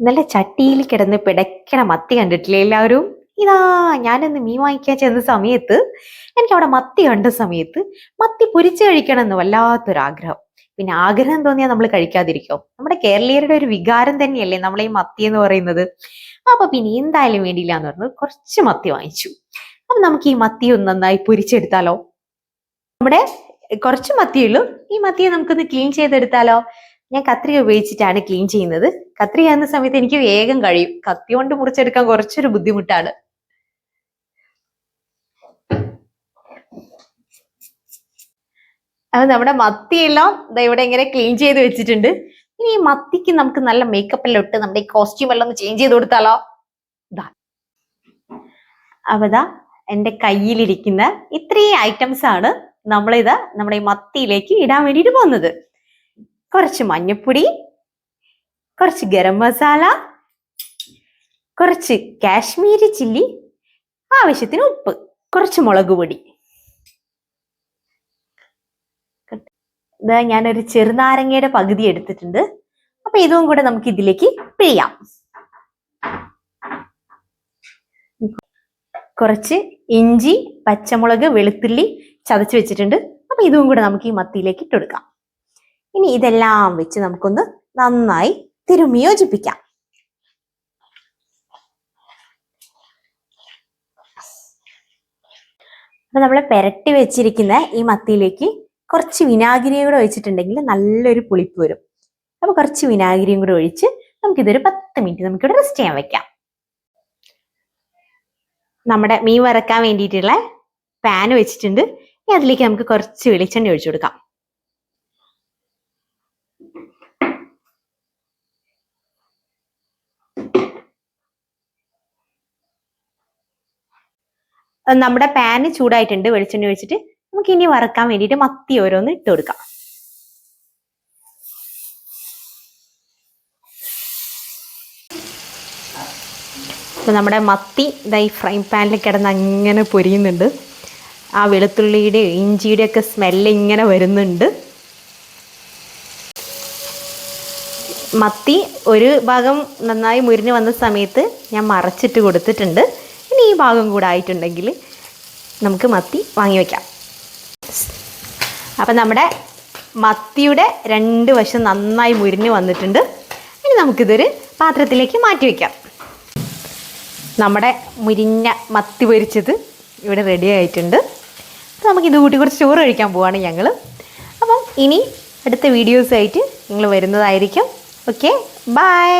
നല്ല ചട്ടിയിൽ കിടന്ന് പിടയ്ക്കണ മത്തി കണ്ടിട്ടില്ലേ എല്ലാവരും? ഇതാ ഞാനിന്ന് മീൻ വാങ്ങിക്കാൻ ചെന്ന സമയത്ത് എനിക്ക് അവിടെ മത്തി കണ്ട സമയത്ത് മത്തി പൊരിച്ചു കഴിക്കണം എന്ന് വല്ലാത്തൊരാഗ്രഹം. പിന്നെ ആഗ്രഹം തോന്നിയാൽ നമ്മൾ കഴിക്കാതിരിക്കോ? നമ്മുടെ കേരളീയരുടെ ഒരു വികാരം തന്നെയല്ലേ നമ്മളെ ഈ മത്തി എന്ന് പറയുന്നത്. അപ്പൊ പിന്നെ എന്തായാലും വേണ്ടിയില്ല എന്ന് പറഞ്ഞു കുറച്ച് മത്തി വാങ്ങിച്ചു. അപ്പൊ നമുക്ക് ഈ മത്തി ഒന്ന് നന്നായി പൊരിച്ചെടുത്താലോ? നമ്മുടെ കുറച്ച് മത്തിയുള്ളൂ. ഈ മത്തിയെ നമുക്കൊന്ന് ക്ലീൻ ചെയ്തെടുത്താലോ? ഞാൻ കത്രിക ഉപയോഗിച്ചിട്ടാണ് ക്ലീൻ ചെയ്യുന്നത്. കത്രിക എന്ന സമയത്ത് എനിക്ക് വേഗം കഴിയും. കത്തി കൊണ്ട് മുറിച്ചെടുക്കാൻ കുറച്ചൊരു ബുദ്ധിമുട്ടാണ്. അത് നമ്മുടെ മത്തിയെല്ലാം ഇവിടെ ഇങ്ങനെ ക്ലീൻ ചെയ്ത് വെച്ചിട്ടുണ്ട്. ഇനി ഈ മത്തിക്ക് നമുക്ക് നല്ല മേക്കപ്പ് എല്ലാം ഇട്ട് നമ്മുടെ ഈ കോസ്റ്റ്യൂം എല്ലാം ഒന്ന് ചേഞ്ച് ചെയ്ത് കൊടുത്താലോ? അവതാ എന്റെ കയ്യിലിരിക്കുന്ന ഇത്രയും ഐറ്റംസ് ആണ് നമ്മളിതാ നമ്മുടെ ഈ മത്തിയിലേക്ക് ഇടാൻ വേണ്ടിയിട്ട് പോകുന്നത്. കുറച്ച് മഞ്ഞപ്പൊടി, കുറച്ച് ഗരം മസാല, കുറച്ച് കാശ്മീരി ചില്ലി, ആവശ്യത്തിന് ഉപ്പ്, കുറച്ച് മുളക് പൊടി. ഞാനൊരു ചെറുനാരങ്ങയുടെ പകുതി എടുത്തിട്ടുണ്ട്. അപ്പൊ ഇതും കൂടെ നമുക്ക് ഇതിലേക്ക് പിഴിയാം. കുറച്ച് ഇഞ്ചി, പച്ചമുളക്, വെളുത്തുള്ളി ചതച്ച് വെച്ചിട്ടുണ്ട്. അപ്പൊ ഇതും കൂടെ നമുക്ക് ഈ മത്തിയിലേക്ക് ഇട്ടെടുക്കാം. ഇനി ഇതെല്ലാം വെച്ച് നമുക്കൊന്ന് നന്നായി തിരുമ്മി യോജിപ്പിക്കാം. അപ്പൊ നമ്മൾ പെരട്ടി വെച്ചിരിക്കുന്ന ഈ മത്തിയിലേക്ക് കുറച്ച് വിനാഗിരിയും കൂടെ ഒഴിച്ചിട്ടുണ്ടെങ്കിൽ നല്ലൊരു പുളിപ്പ് വരും. അപ്പൊ കുറച്ച് വിനാഗിരിയും കൂടെ ഒഴിച്ച് നമുക്കിതൊരു 10 മിനിറ്റ് നമുക്കിവിടെ റെസ്റ്റ് ചെയ്യാൻ വെക്കാം. നമ്മുടെ മീൻ വറക്കാൻ വേണ്ടിയിട്ടുള്ള പാൻ വെച്ചിട്ടുണ്ട്. ഇനി അതിലേക്ക് നമുക്ക് കുറച്ച് വെളിച്ചെണ്ണ ഒഴിച്ചു കൊടുക്കാം. നമ്മുടെ പാന് ചൂടായിട്ടുണ്ട്. വെളിച്ചെണ്ണ ഒഴിച്ചിട്ട് നമുക്ക് ഇനി വറക്കാൻ വേണ്ടിയിട്ട് മത്തി ഓരോന്ന് ഇട്ട് കൊടുക്കാം. അപ്പൊ നമ്മുടെ മത്തി ഈ ഫ്രൈ പാനിൽ കിടന്ന് അങ്ങനെ പൊരിയുന്നുണ്ട്. ആ വെളുത്തുള്ളിയുടെ ഇഞ്ചിയുടെ ഒക്കെ സ്മെല്ല് ഇങ്ങനെ വരുന്നുണ്ട്. മത്തി ഒരു ഭാഗം നന്നായി മുരിഞ്ഞ് വന്ന സമയത്ത് ഞാൻ മറച്ചിട്ട് കൊടുത്തിട്ടുണ്ട്. ഇനി ഈ ഭാഗം കൂടെ ആയിട്ടുണ്ടെങ്കിൽ നമുക്ക് മത്തി വാങ്ങി വയ്ക്കാം. അപ്പം നമ്മുടെ മത്തിയുടെ 2 വശം നന്നായി മുരിഞ്ഞ് വന്നിട്ടുണ്ട്. ഇനി നമുക്കിതൊരു പാത്രത്തിലേക്ക് മാറ്റി വയ്ക്കാം. നമ്മുടെ മുരിഞ്ഞ മത്തി പൊരിച്ചത് ഇവിടെ റെഡി ആയിട്ടുണ്ട്. അപ്പോൾ നമുക്കിത് കൂട്ടി കുറച്ച് ചോറ് കഴിക്കാൻ പോവാണ് ഞങ്ങൾ. അപ്പം ഇനി അടുത്ത വീഡിയോസായിട്ട് നിങ്ങൾ വരുന്നതായിരിക്കും. Okay, by.